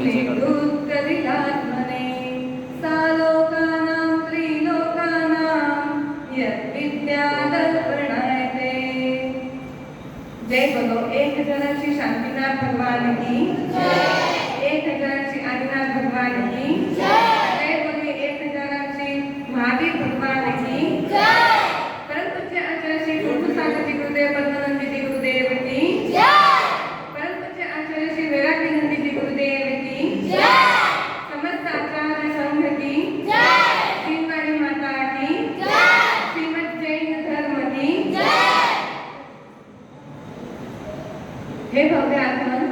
निरुक्तदिलात्मने सालोकानां त्रिलोकानां यद्विद्यादर्पणायते। जय बोलो एक हजार श्री शांतिनाथ भगवान की जय। एक हजार श्री आदिनाथ भगवान की जय। जय बोलिए एक हजार श्री महावीर भगवान की जय। परम पूज्य आचार्य श्री गुरु सागर जी गुरुदेव पद्मानंद जी गुरुदेव की जय। परम पूज्य आचार्य श्री वैराग्य नंदी जी गुरुदेव की जय। समस्त आचार्य संघ की जय। श्रीवाणी माता की जय। श्रीमद जैन धर्म की जय। हे भव्य आगमन,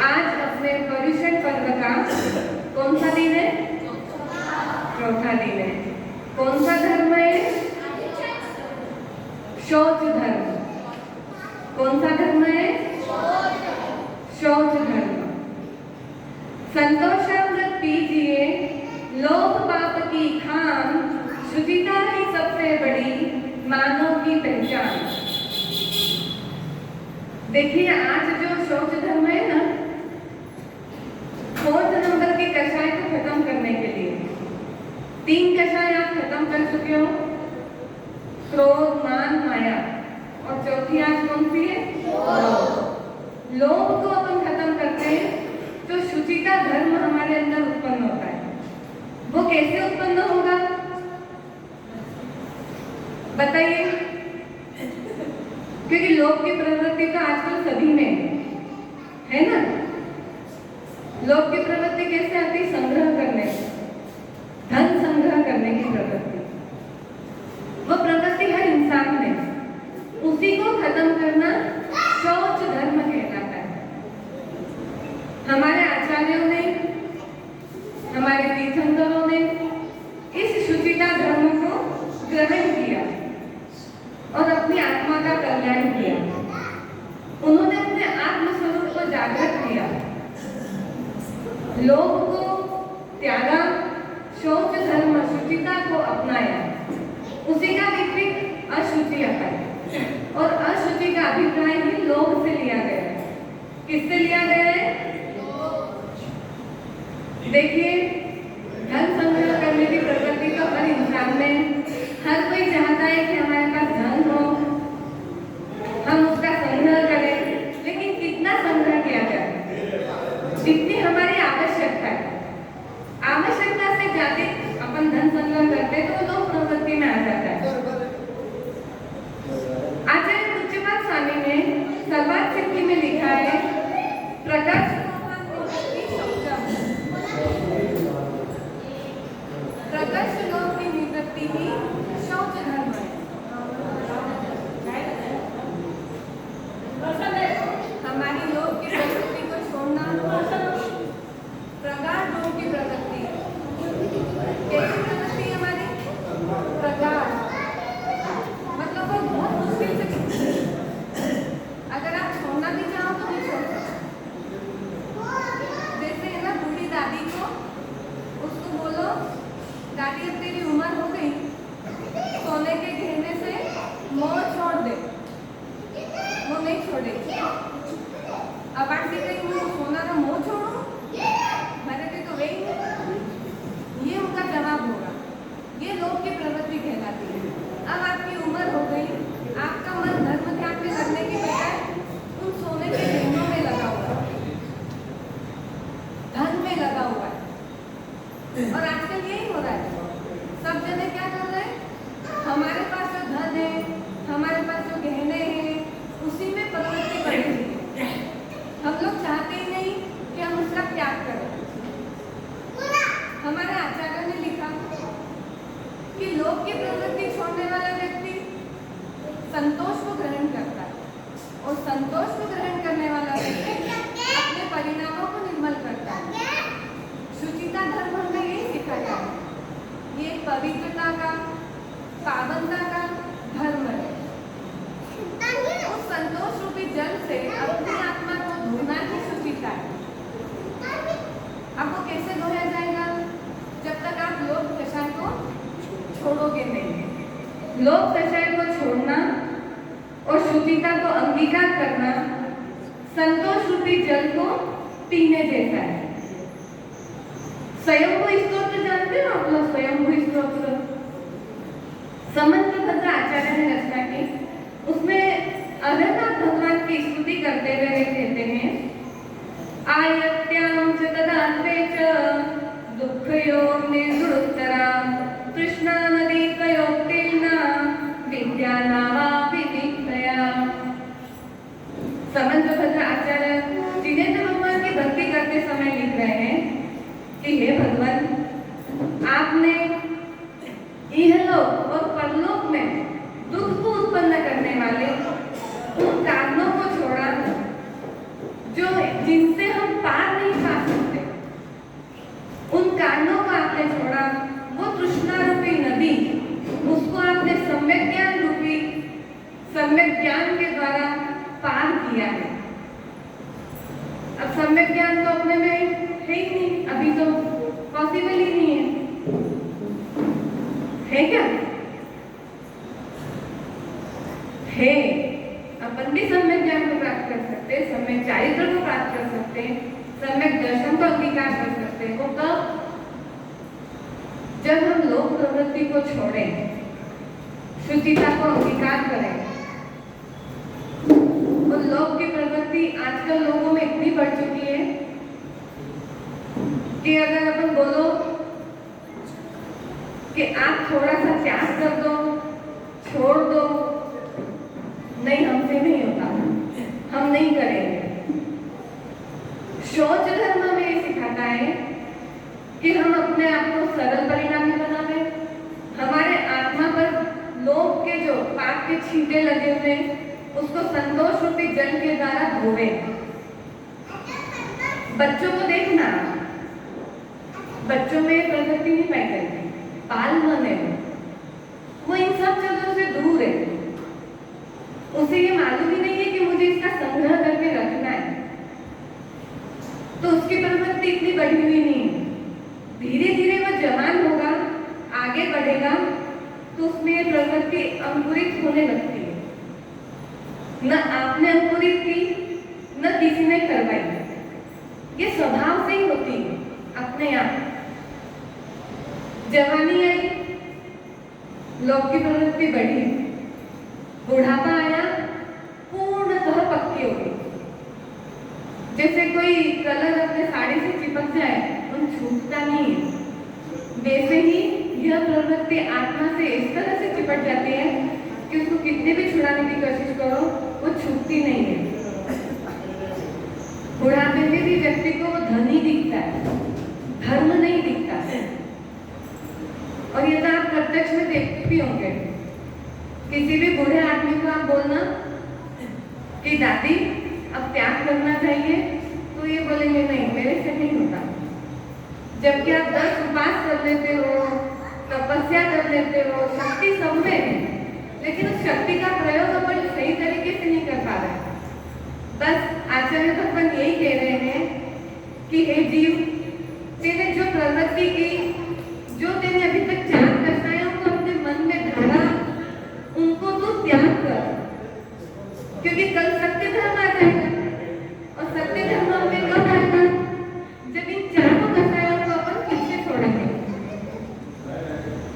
आज अपने पर्युषण पर्व का कौन सा दिन है? चौथा दिन है। कौन सा धर्म है? शौच धर्म। कौन सा धर्म है? शौच धर्म। संतोषामृत पीजिए, लोभ पाप की खान, शुचिता ही सबसे बड़ी मानव की पहचान। देखिए आज जो शौच धर्म है ना, 4th नंबर के कषाय को खत्म करने के लिए 3 कषाय आप खत्म कर चुके हो, क्रोध, मान, माया, और चौथी आज कौन सी है? लोभ को अपन खत्म करते हैं तो शुचिता धर्म हमारे अंदर उत्पन्न होता है। वो कैसे उत्पन्न होगा बताइए? क्योंकि लोभ की प्रवृत्ति तो आजकल सभी में है ना। लोभ की प्रवृत्ति कैसे आती? संग्रह करने, धन संग्रह करने की प्रवृत्ति। वो प्रवृत्ति हर इंसान में, उसी को खत्म करना शौच धर्म कहलाता है। हमारे आचार्यों ने, हमारे तीर्थंकरों ने इस शुचिता धर्म को ग्रहण किया और अपनी आत्मा का कल्याण किया। उन्होंने अपने आत्म स्वरूप को जागृत किया, लोभ को त्यागा, शौच धर्म शुचिता को अपनाया, उसी का विपरीत अशुचि अपनाया। और अशुचि का अभिप्राय ही लोभ से लिया गया है। किससे लिया गया है? देखिए धन संग्रह करने की प्रवृत्ति तो हर इंसान में, हर कोई चाहता है कि हमारे पास धन हो, हम उसका संग्रह करें, लेकिन कितना संग्रह किया जाए? जितनी हमारी आवश्यकता है, आवश्यकता से ज्यादा अपन धन संग्रह करते तो लोभ प्रवृत्ति में आ जाता है। आचार्य पूज्यपाद स्वामी ने सर्वार्थ सिद्धि में लिखा है, प्रकाश लोभ की निवृत्ति ही शौच धर्म है। हमारी लोभ की प्रवृत्ति को छोड़ना, प्रगाढ़ लोभ की प्रवृत्ति। कैसी प्रवृत्ति हमारी? प्रगाढ़, मतलब वो बहुत मुश्किल से छूटती है। अगर आप छोड़ना भी चाहो तो नहीं छोड़ सकते। जैसे है ना, बूढ़ी दादी को, उसको बोलो दादी अब तेरी उम्र हो गई, सोने के गहने से मोह छोड़ दे, वो नहीं छोड़ेगी। अब आंटी कहीं वो सोना का मोह छोड़ो, मैंने तो वही नहीं। ये उनका जवाब होगा। ये लोभ की प्रवृत्ति कहलाती है। अब आपकी उम्र हो गई, आपका मन धर्म ध्यान में लगने की बजाय उन सोने के गहनों में लगा हुआ है, धन में लगा हुआ है। और आजकल यही हो रहा है। सब जने क्या कर रहे हैं? हमारे पास जो धन है, हमारे पास जो गहने हैं, उसी में प्रवृत्ति बढ़ी हुई है। हम लोग चाहते ही नहीं कि हम उसका त्याग करें। हमारे आचार्य ने लिखा कि लोभ की प्रवृत्ति छोड़ने वाला व्यक्ति संतोष को ग्रहण करता है, और संतोष को ग्रहण करने वाला व्यक्ति अपने परिणामों को निर्मल करता है। शुचिता धर्म हमें यही सिखाया है। ये पवित्रता का, पावनता का धर्म है। उस संतोष रूपी जल से अपनी आत्मा को धोना ही शुचिता है। अब वो कैसे धोया जाएगा? जब तक आप लोभ कषाय को छोड़ोगे नहीं। लोभ कषाय को छोड़ना और शुचिता को अंगीकार करना, संतोष रूपी जल को पीने जैसा है। स्वयंभू स्तोत्र जानते हो आप लोग? स्वयंभू स्तोत्र समंत भद्र आचार्य ने रचना की। उसमें अघनाथ भगवान की स्तुति करते हुए वे कहते हैं, आयत्यां च तदान्ते च दुःखयो निर्गुणोत्तरा कृष्णा नदी कयोक्तेन विद्यानावा विदिक्तया। समंत भद्र आचार्य जिनेन्द्र भगवान की भक्ति करते समय लिख रहे हैं कि हे भगवान, आपने इहलोक और परलोक में दुख को उत्पन्न करने वाले उन कारणों को छोड़ा जो जिनसे हम पार नहीं पा सकते। उन कारणों को आपने छोड़ा, वो तृष्णा रूपी नदी, उसको आपने सम्यक ज्ञान रूपी सम्यक ज्ञान के द्वारा पार किया है। अब सम्यक ज्ञान तो अपने में है ही नहीं, अभी तो पॉसिबल ही नहीं है क्या? है। अपन भी सम्यक ज्ञान को प्राप्त कर सकते हैं, सम्यक चारित्र को प्राप्त कर सकते हैं, सम्यक दर्शन को अंगीकार कर सकते हैं। वो कब? जब हम लोक प्रवृत्ति को छोड़ें, शुचिता को अंगीकार करें। वो लोक की प्रवृत्ति आजकल लोगों में इतनी बढ़ चुकी है कि अगर अपन बोलो कि आप थोड़ा सा त्याग कर दो, छोड़ दो, नहीं, हमसे नहीं होता, हम नहीं करेंगे। शौच धर्म हमें ये सिखाता है कि हम अपने आप को सरल परिणामी बनावे, हमारे आत्मा पर लोभ के जो पाप के छींटे लगे हुए उसको संतोष रूपी जल के द्वारा धोवे। बच्चों को देखना, बच्चों में प्रवृत्ति नहीं पाई जाती, बाल मन है, वो इन सब चीजों से दूर है। उसे ये मालूम ही नहीं है कि मुझे इसका संग्रह करके रखना है, तो उसकी प्रवृत्ति इतनी बढ़ी हुई नहीं है। धीरे धीरे वो जवान होगा, आगे बढ़ेगा, तो उसमें ये प्रवृत्ति अंकुरित होने लगती है। न आपने अंकुरित की, न किसी ने करवाई, ये स्वभाव से ही होती है अपने आप। जवानी आई, लोक की प्रवृत्ति बढ़ी, बुढ़ापा आया, पूर्णतः पक्की हो गई। जैसे कोई कलर अपने साड़ी से चिपक जाए, वो छूटता नहीं है, वैसे ही यह प्रवृत्ति आत्मा से इस तरह से चिपट जाती है कि उसको कितने भी छुड़ाने की कोशिश करो, वो छूटती नहीं है। बुढ़ापे में भी व्यक्ति को वो धनी दिखता है, धर्म नहीं दिखता है। और ये तो आप प्रत्यक्ष में देखते भी होंगे, किसी भी बूढ़े आदमी को आप बोलना कि दादी अब त्याग करना चाहिए, तो ये बोलेंगे नहीं, मेरे से नहीं होता। जबकि आप 10 उपास कर लेते हो, तपस्या कर लेते हो, शक्ति सब में है, लेकिन उस शक्ति का प्रयोग अपन सही तरीके से नहीं कर पा रहे। बस आचार्य भगवान यही कह रहे हैं कि हे जीव, तेने जो प्रवृत्ति की, जो तेने अभी तक चार कषायों को अपने मन में धारा, उनको तू त्याग कर, क्योंकि कल सत्य धर्म आ जाएगा। और सत्य धर्म हमें कब आएगा? जब इन चारों कषायों को अपन फिर से छोड़ेंगे।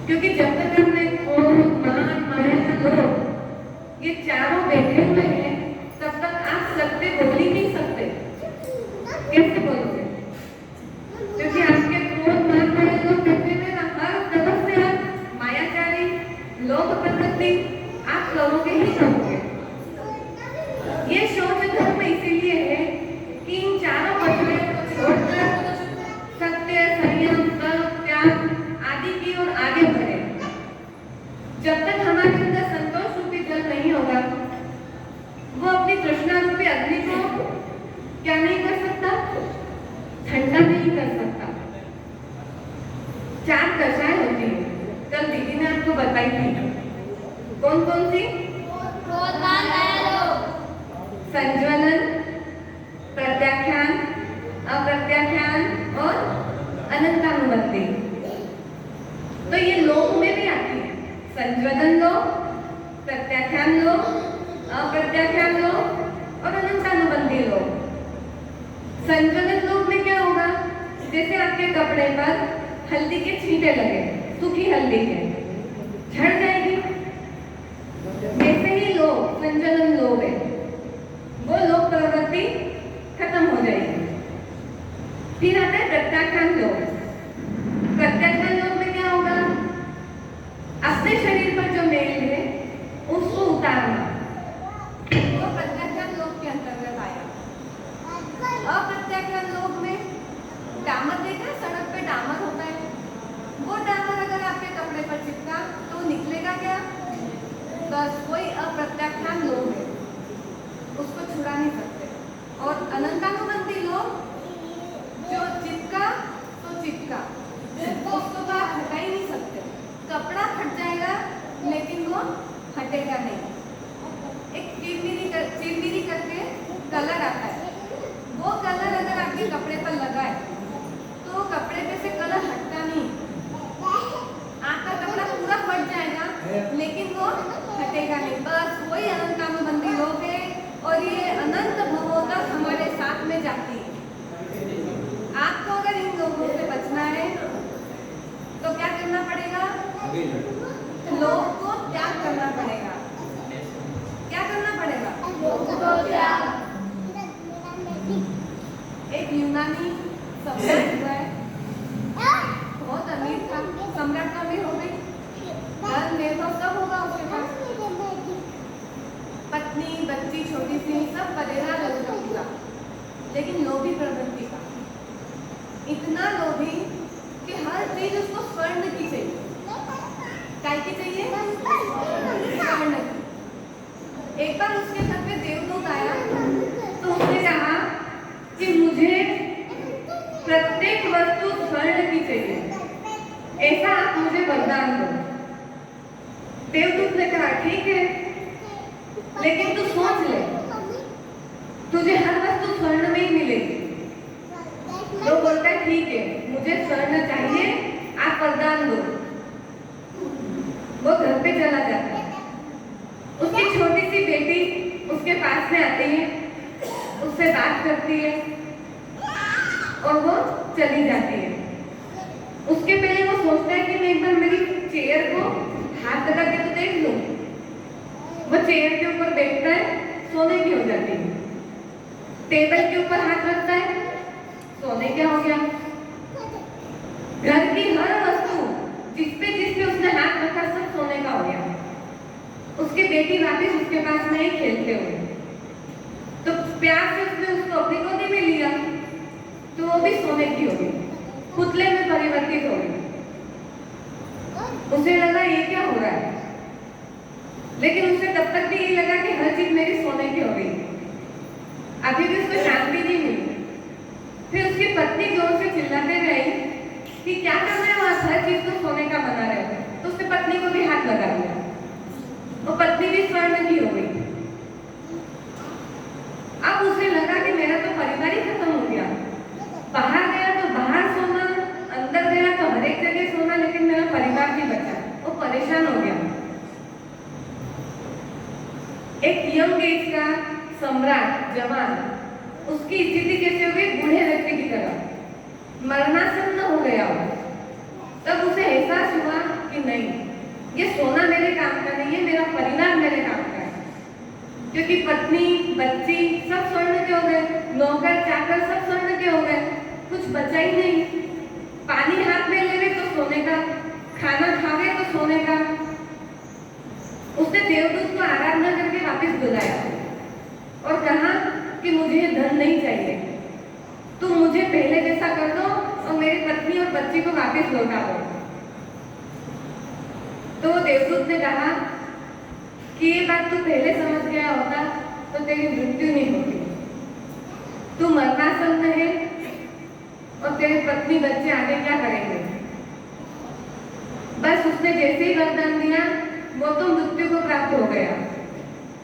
क्योंकि जब तक हमने क्रोध, मान, माया, लोभ ये चारों बैठे हुए हैं, तब तक आप सत्य बोल ही नहीं सकते। कैसे बोलोगे? क्योंकि आपके क्रोध, मान, माया, लोभ बैठे हुए ना, हर तरफ से आप मायाचारी, लोभ प्रवृत्ति आप करोगे ही करोगे। ये शौच धर्म इसीलिए है कि इन चारों कषायों को छोड़कर सत्य, संयम, तप, त्याग आदि की ओर आगे बढ़े। जब तक हमारे अंदर संतोष रूपी जल नहीं होगा, वो अपनी तृष्णा रूपी अग्नि को क्या नहीं कर सकता? ठंडा नहीं कर सकता। चार कषाय होती है, कल दीदी ने आपको बताई थी। कौन कौन सी? संज्वलन, प्रत्याख्यान, अप्रत्याख्यान और अनंतानुबंधी। तो ये लोक में भी आती है। संज्वलन लोक, प्रत्याख्यान लोक, अप्रत्याख्यान लोक और अनंतानुबंधी लोक। संज्वलन जैसे आपके कपड़े पर हल्दी के छींटे लगे, सूखी हल्दी के, झड़ जाएगी। ऐसे ही लोग, संचलन लोग है, वो लोक प्रवृत्ति खत्म हो जाएगी। फिर आता है प्रत्याख्यान लोग। प्रत्याख्यान लोग में क्या होगा? अपने शरीर पर जो मेल है उसको उतारना, वो प्रत्याख्यान लोग के अंतर्गत आया। अप्रत्याख्यान लोग में डामर देखा है, सड़क पे डामर होता है, वो डामर अगर आपके कपड़े पर चिपका तो निकलेगा क्या? बस कोई अप्रत्याख्यान लोग है, उसको छुड़ा नहीं सकते। और अनंतानुबंधी लोग, जो चिपका तो चिपका, उसको तो आप हटा ही नहीं सकते। कपड़ा फट जाएगा लेकिन वो हटेगा नहीं। एक चिरमिरी करके कलर आता है, वो कलर अगर आपके कपड़े पर लगा है तो कपड़े पे से कलर हटता नहीं। आपका कपड़ा पूरा फट जाएगा लेकिन वो हटेगा नहीं। बस वही अनंतानुबंधी लोग है और ये अनंत भवों तक हमारे साथ में जाती है। आपको अगर इन लोगों से बचना है तो क्या करना पड़ेगा? लोभ को त्याग करना पड़ेगा। क्या करना पड़ेगा? लोभ को त्याग। एक यूनानी सम्राट हुआ है, बहुत अमीर था, सम्राट का भी हो गई, धन वैभव सब होगा उसके पास, पत्नी बच्ची छोटी सी सब परेशान हो उसका पूरा, लेकिन लोभी प्रवृत्ति का, इतना लोभी कि हर चीज उसको स्वर्ण की चाहिए। काय की चाहिए? स्वर्ण की। एक बार उसके घर पे देवदूत आया तो उसने कहा कि मुझे प्रत्येक वस्तु स्वर्ण की चाहिए, ऐसा आप मुझे वरदान दो। देवदूत ने कहा ठीक है, लेकिन तू सोच ले, तुझे हर वस्तु स्वर्ण में ही मिलेगी। तो बोलता है ठीक है, मुझे स्वर्ण चाहिए, आप वरदान दो। वो घर पे चला जाता है, उसकी छोटी सी बेटी उसके पास में आती है, उससे बात करती है और वो चली जाती है। उसके पहले वो सोचता है कि मैं एक बार मेरी चेयर को हाथ लगा के तो देख लूं। वो चेयर के ऊपर बैठता है, सोने की हो जाती है। टेबल के ऊपर हाथ रखता है, सोने क्या हो गया। घर की हर वस्तु जिस पे उसने हाथ रखा सब सोने का हो गया। उसकी बेटी वापस उसके पास में ही खेलते हुए, तो प्यार से उसने उसको अपनी गोदी में लिया तो वो भी सोने की हो गई, पुतले में परिवर्तित हो गई। उसे लगा ये क्या हो रहा है, लेकिन उसे तब तक भी ये लगा कि हर चीज मेरी सोने की हो गई, अभी भी उसको शांति नहीं मिली। फिर उसकी पत्नी जोर से चिल्लाते गई कि क्या कर रहे हो आप, हर चीज तो सोने का बना रहे हो। तो उसने पत्नी को भी हाथ लगा दिया, वो पत्नी भी स्वर्ण की हो गई। अब उसे लगा कि मेरा तो परिवार ही खत्म हो गया, बाहर गया तो बाहर सोना, अंदर गया तो हर एक जगह सोना, लेकिन मेरा परिवार नहीं बचा। वो परेशान हो गया। एक यंग एज का सम्राट जवान, उसकी स्थिति कैसे हो गई? बूढ़े व्यक्ति की तरह मरणासन्न हो गया वो। तब उसे एहसास हुआ कि नहीं, ये सोना मेरे काम का नहीं है, मेरा परिवार मेरे काम का है। क्योंकि पत्नी बच्ची सब स्वर्ण के हो गए, नौकर चाकर सब स्वर्ण के हो गए, कुछ बचा ही नहीं। पानी हाथ में ले गए तो सोने का, खाना खा गए तो सोने का। उसने देवदूत को आराधना करके वापस बुलाया और कहा कि मुझे धन नहीं चाहिए, तुम मुझे पहले जैसा कर दो और मेरी पत्नी और बच्ची को वापस लौटा दो। तो देवदूत ने कहा कि ये बात तू पहले समझ गया होता तो तेरी मृत्यु नहीं होती। तू मरणासन्न है और तेरी पत्नी बच्चे आगे क्या करेंगे। बस उसने जैसे ही वरदान दिया वो तो मृत्यु को प्राप्त हो गया,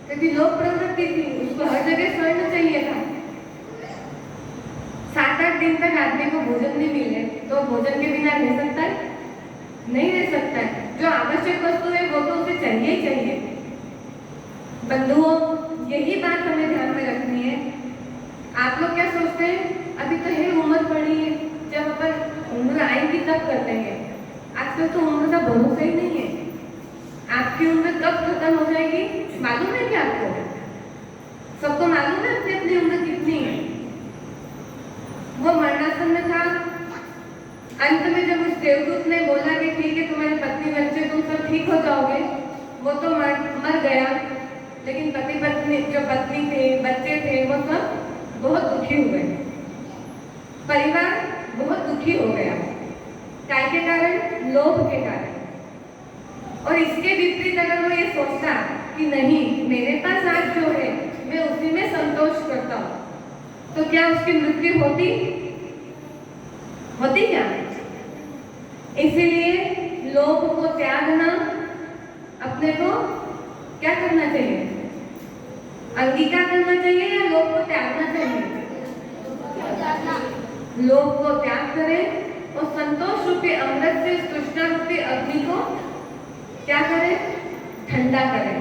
क्योंकि लोक प्रवृत्ति थी, उसको हर जगह स्वर्ण चाहिए था। 7-8 दिन तक आदमी को भोजन नहीं मिले तो भोजन के बिना रह सकता है? नहीं रह सकता है। जो आवश्यक वस्तु है वो तो उसे चाहिए ही चाहिए। बंधुओं, यही बात हमें ध्यान में रखनी है। आप लोग क्या सोचते हैं, अभी तो है उम्र पड़ी है, जब अपन कब कटेंगे? आजकल तो उम्र का भरोसा ही नहीं है। आपकी उम्र कब खत्म हो जाएगी मालूम है क्या आपको? सबको मालूम है अपनी अपनी उम्र कितनी है। वो मरणासन में था, अंत में जब उस देवदूत ने बोला कि ठीक है तुम्हारे पत्नी बच्चे तुम सब ठीक हो जाओगे, वो तो मर गया, लेकिन पति पत्नी जो पत्नी थे बच्चे थे वो सब बहुत दुखी हुए, परिवार बहुत दुखी हो गया। काय के कारण? लोभ के कारण। और इसके विपरीत अगर वो ये सोचता कि नहीं मेरे पास आज जो है मैं उसी में संतोष करता हूँ, तो क्या उसकी मृत्यु होती क्या? इसीलिए लोभ को त्यागना, अपने को क्या करना चाहिए? अंगीकार करना चाहिए या लोभ को त्यागना चाहिए? लोभ को त्याग करें और संतोष रूपी अमृत से तृष्णा रूपी अग्नि को क्या करें? ठंडा करें।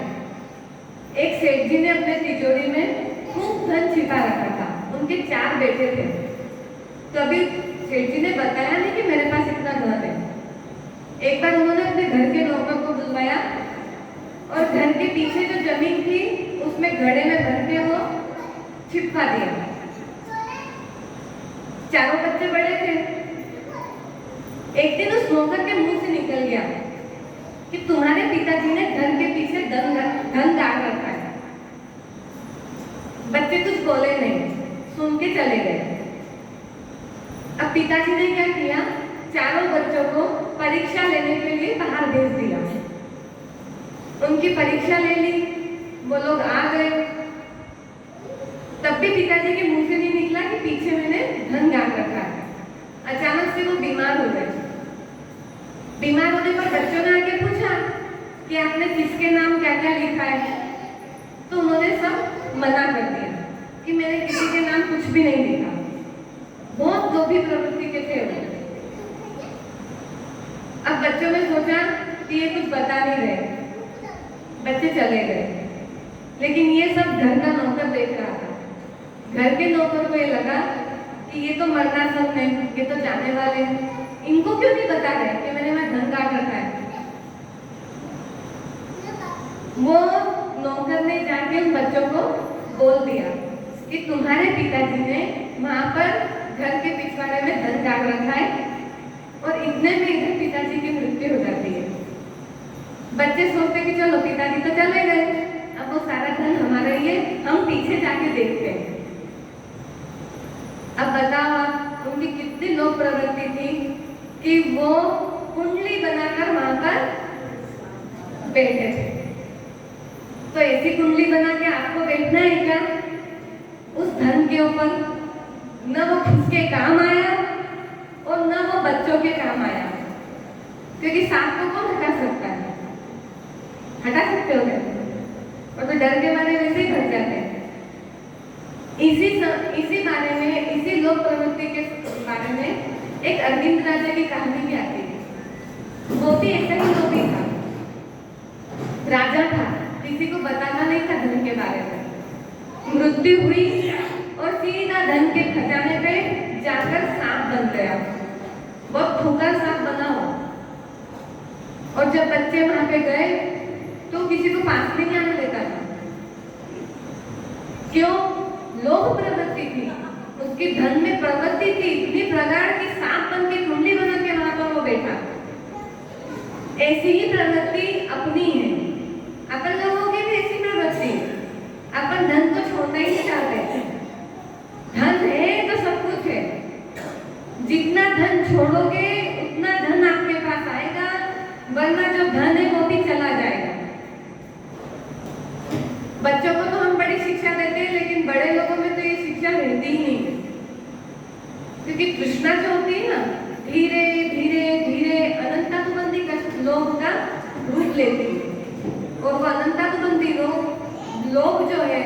एक सेठ जी ने अपने तिजोरी में खूब धन छिपा रखा था। उनके 4 बेटे थे। कभी सेठ जी ने बताया नहीं कि मेरे पास इतना धन है। एक बार उन्होंने अपने घर के नौकर को बुलवाया और घर के पीछे जो जमीन थी उसमें घड़े में भर के वो छिपा दिया। चारों बच्चे बड़े थे। एक दिन उस नौकर के मुंह से निकल गया कि तुम्हारे पिताजी ने घर के पीछे धन गाड़ रखा है। बच्चे कुछ बोले नहीं, सुन के चले गए। अब पिताजी ने क्या किया? चारों बच्चों को परीक्षा लेने के लिए बाहर भेज दिया। उनकी परीक्षा ले ली, वो लोग आ गए। तब भी पिताजी के मुंह से नहीं निकला कि पीछे मैंने धन गाड़ रखा है। अचानक से वो बीमार हो गए। बीमार होने पर बच्चों ने आके पूछा कि आपने किसके नाम क्या क्या लिखा है? तो उन्होंने सब मना कर दिया कि मैंने किसी के नाम कुछ भी नहीं लिखा। बहुत लोभी प्रवृत्ति के थे वो। अब बच्चों ने सोचा कि ये कुछ बता नहीं रहे, बच्चे चले गए। लेकिन ये सब घर का नौकर देख रहा था। घर के नौकर को ये लगा कि ये तो मरना सब है, ये तो जाने वाले हैं, इनको क्यों नहीं बता रहे कि मैंने वहां धन काट रखा है। वो नौकर ने जाके उन बच्चों को बोल दिया कि तुम्हारे पिताजी ने वहां पर घर के पिछवाड़े में धन काट रखा है और इतने में इधर पिताजी की मृत्यु हो जाती है। बच्चे सोचते कि चलो पिताजी तो चले गए, अब वो सारा धन हमारा ही है, हम पीछे जाके देखते हैं। अब बताओ आप उनकी कितनी लोक प्रवृत्ति थी कि वो कुंडली बनाकर वहां पर बैठे थे। तो ऐसी कुंडली बना के आपको बैठना है क्या उस धन के ऊपर? न वो किसके काम आया और न वो बच्चों के काम आया, क्योंकि सांप को कौन हटा सकता है? हटा सकते हो क्या? और तो डर के मारे वैसे ही भर जाते हैं। इसी बारे में, इसी लोक प्रवृत्ति के बारे में एक अरविंद राजा की कहानी भी आती है। वो भी ऐसा ही लोभी था, राजा था, किसी को बताना नहीं था धन के बारे में। मृत्यु हुई और सीधा धन के खजाने पे जाकर सांप बन गया। बहुत खूंखार सांप बना हो। और जब बच्चे वहां पे गए तो किसी को पास में नहीं आने देता था। क्यों? लोभ प्रवृत्ति थी, उसकी धन में प्रवृत्ति थी इतनी प्रगाढ़ कि सांप बन के कुंडली बना के वहां पर वो बैठा। ऐसी ही प्रवृत्ति अपनी है। अपन लोगों की भी ऐसी प्रवृत्ति। अपन धन को छोड़ना ही नहीं चाहते। धन है तो सब कुछ है। जितना धन छोड़ोगे उतना धन आपके पास आएगा, वरना जो धन है वो भी चला जाएगा। बच्चों को तो हम बड़ी शिक्षा देते हैं, लेकिन बड़े लोगों में तो ये शिक्षा रहती ही नहीं है। क्योंकि तृष्णा जो होती है ना, धीरे धीरे धीरे अनंतानुबंधी लोभ का रूप लेती है। और वो अनंतानुबंधी लोभ जो है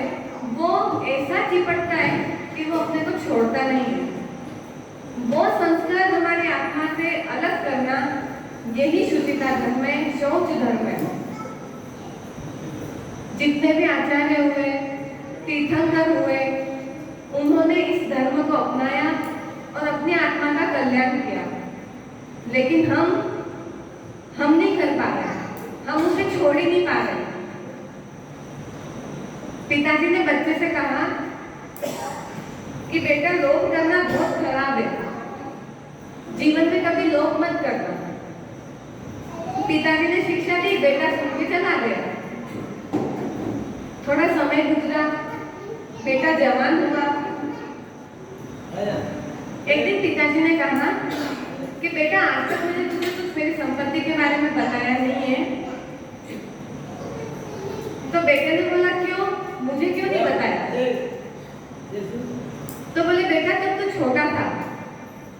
वो ऐसा चिपटता है कि वो अपने को छोड़ता नहीं है। वो संस्कार हमारी आत्मा से अलग करना, यही शुचिता धर्म है, शौच धर्म है। जितने भी आचार्य हुए, तीर्थंकर हुए, उन्होंने इस धर्म को अपनाया और अपनी आत्मा का कल्याण किया। लेकिन हम नहीं कर पा रहे, हम उसे छोड़ ही नहीं पा रहे। पिताजी ने बच्चे से कहा कि बेटा लोभ करना बहुत खराब है, जीवन में कभी लोभ मत करना। पिताजी ने शिक्षा दी, बेटा सुन के चला गया। थोड़ा समय गुजरा, बेटा जवान हुआ। एक दिन पिताजी ने कहा कि बेटा आज तक मैंने तुझे कुछ मेरी संपत्ति के बारे में बताया नहीं है। तो बेटे ने बोला क्यों, मुझे क्यों नहीं बताया? तो बोले बेटा तब तू छोटा था,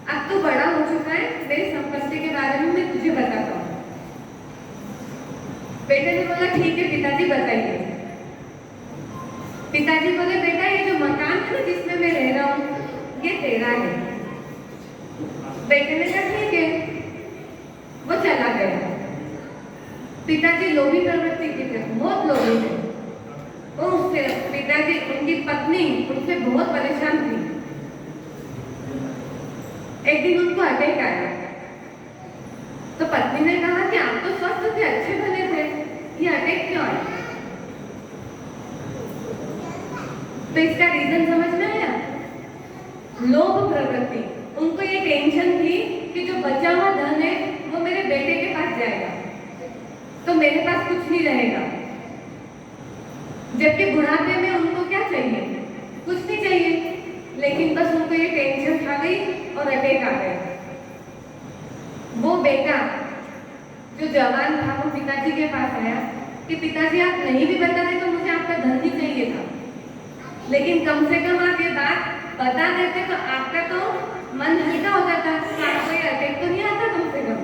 अब तू बड़ा हो चुका है, मेरी संपत्ति के बारे में मैं तुझे बताता हूँ। बेटे ने बोला ठीक है पिताजी बताइए। पिताजी बोले बेटा ये जो मकान है ना जिसमें मैं रह रहा हूँ ये तेरा है। बेटे ने कहा ठीक है, वो चला गया। पिताजी लोभी प्रवृत्ति के थे, बहुत लोभी थे। उससे पिताजी, उनकी पत्नी उनसे बहुत परेशान थी। एक दिन उनको अटैक आया, तो पत्नी ने कहा कि आप तो स्वस्थ थे, अच्छे भले थे, ये अटैक क्यों आया? तो इसका रीजन समझ में आया, लोभ प्रवृत्ति। उनको ये टेंशन थी कि जो बचा हुआ धन है वो मेरे बेटे के पास जाएगा, तो मेरे पास कुछ नहीं रहेगा। जबकि बुढ़ापे में उनको क्या चाहिए, कुछ नहीं चाहिए, लेकिन बस उनको ये टेंशन खा गई और अटैक आ गया। वो बेटा जो जवान था वो पिताजी के पास आया कि पिताजी आप नहीं भी बता रहे तो मुझे आपका धन ही चाहिए था, लेकिन कम से कम आप ये बात बता देते तो आपका तो मन हल्का हो जाता, तो आपको ये अटैक तो नहीं आता कम से कम।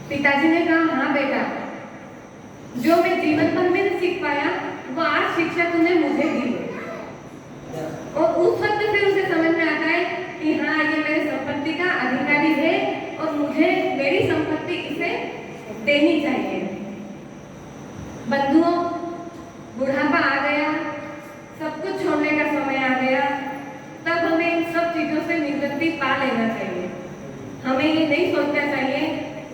पिताजी ने कहा हाँ बेटा, जो मैं जीवन भर में नहीं सीख पाया वो आज शिक्षा तूने मुझे दी है। और उस वक्त फिर उसे समझ में आता है कि हाँ ये मेरे संपत्ति का अधिकारी है और मुझे मेरी संपत्ति इसे देनी चाहिए। बंधुओं, बुढ़ापा आ गया, सब कुछ छोड़ने का समय आ गया, तब हमें इन सब चीजों से निवृत्ति पा लेना चाहिए। हमें ये नहीं सोचना चाहिए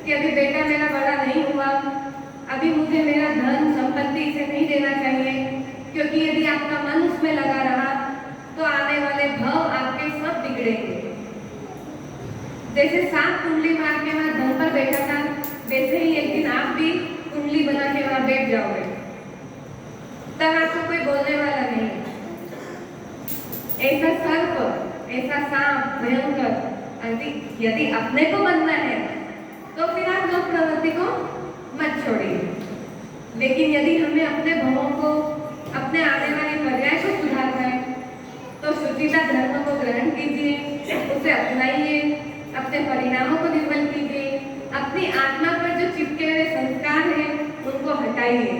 कि अभी बेटा मेरा बड़ा नहीं हुआ, अभी मुझे मेरा धन संपत्ति इसे नहीं देना चाहिए, क्योंकि यदि आपका मन उसमें लगा रहा तो आने वाले भव आपके सब बिगड़ेंगे। जैसे सांप कुंडली मार के वहां धन पर बैठा था, वैसे ही एक दिन आप भी कुंडली बना के वहां बैठ जाओगे, तब आपको कोई बोलने वाला नहीं। ऐसा सर्प, ऐसा सांप भयंकर, यदि अपने को बनना है तो फिर आप लोभ प्रवृत्ति को मत छोड़िए। लेकिन यदि हमें अपने भवों को, अपने आने वाली पर्याय को सुधारना है तो शुचिता धर्म को ग्रहण कीजिए, उसे अपनाइए, अपने परिणामों को निर्मल कीजिए, अपनी आत्मा पर जो चिपके हुए संस्कार हैं उनको हटाइए।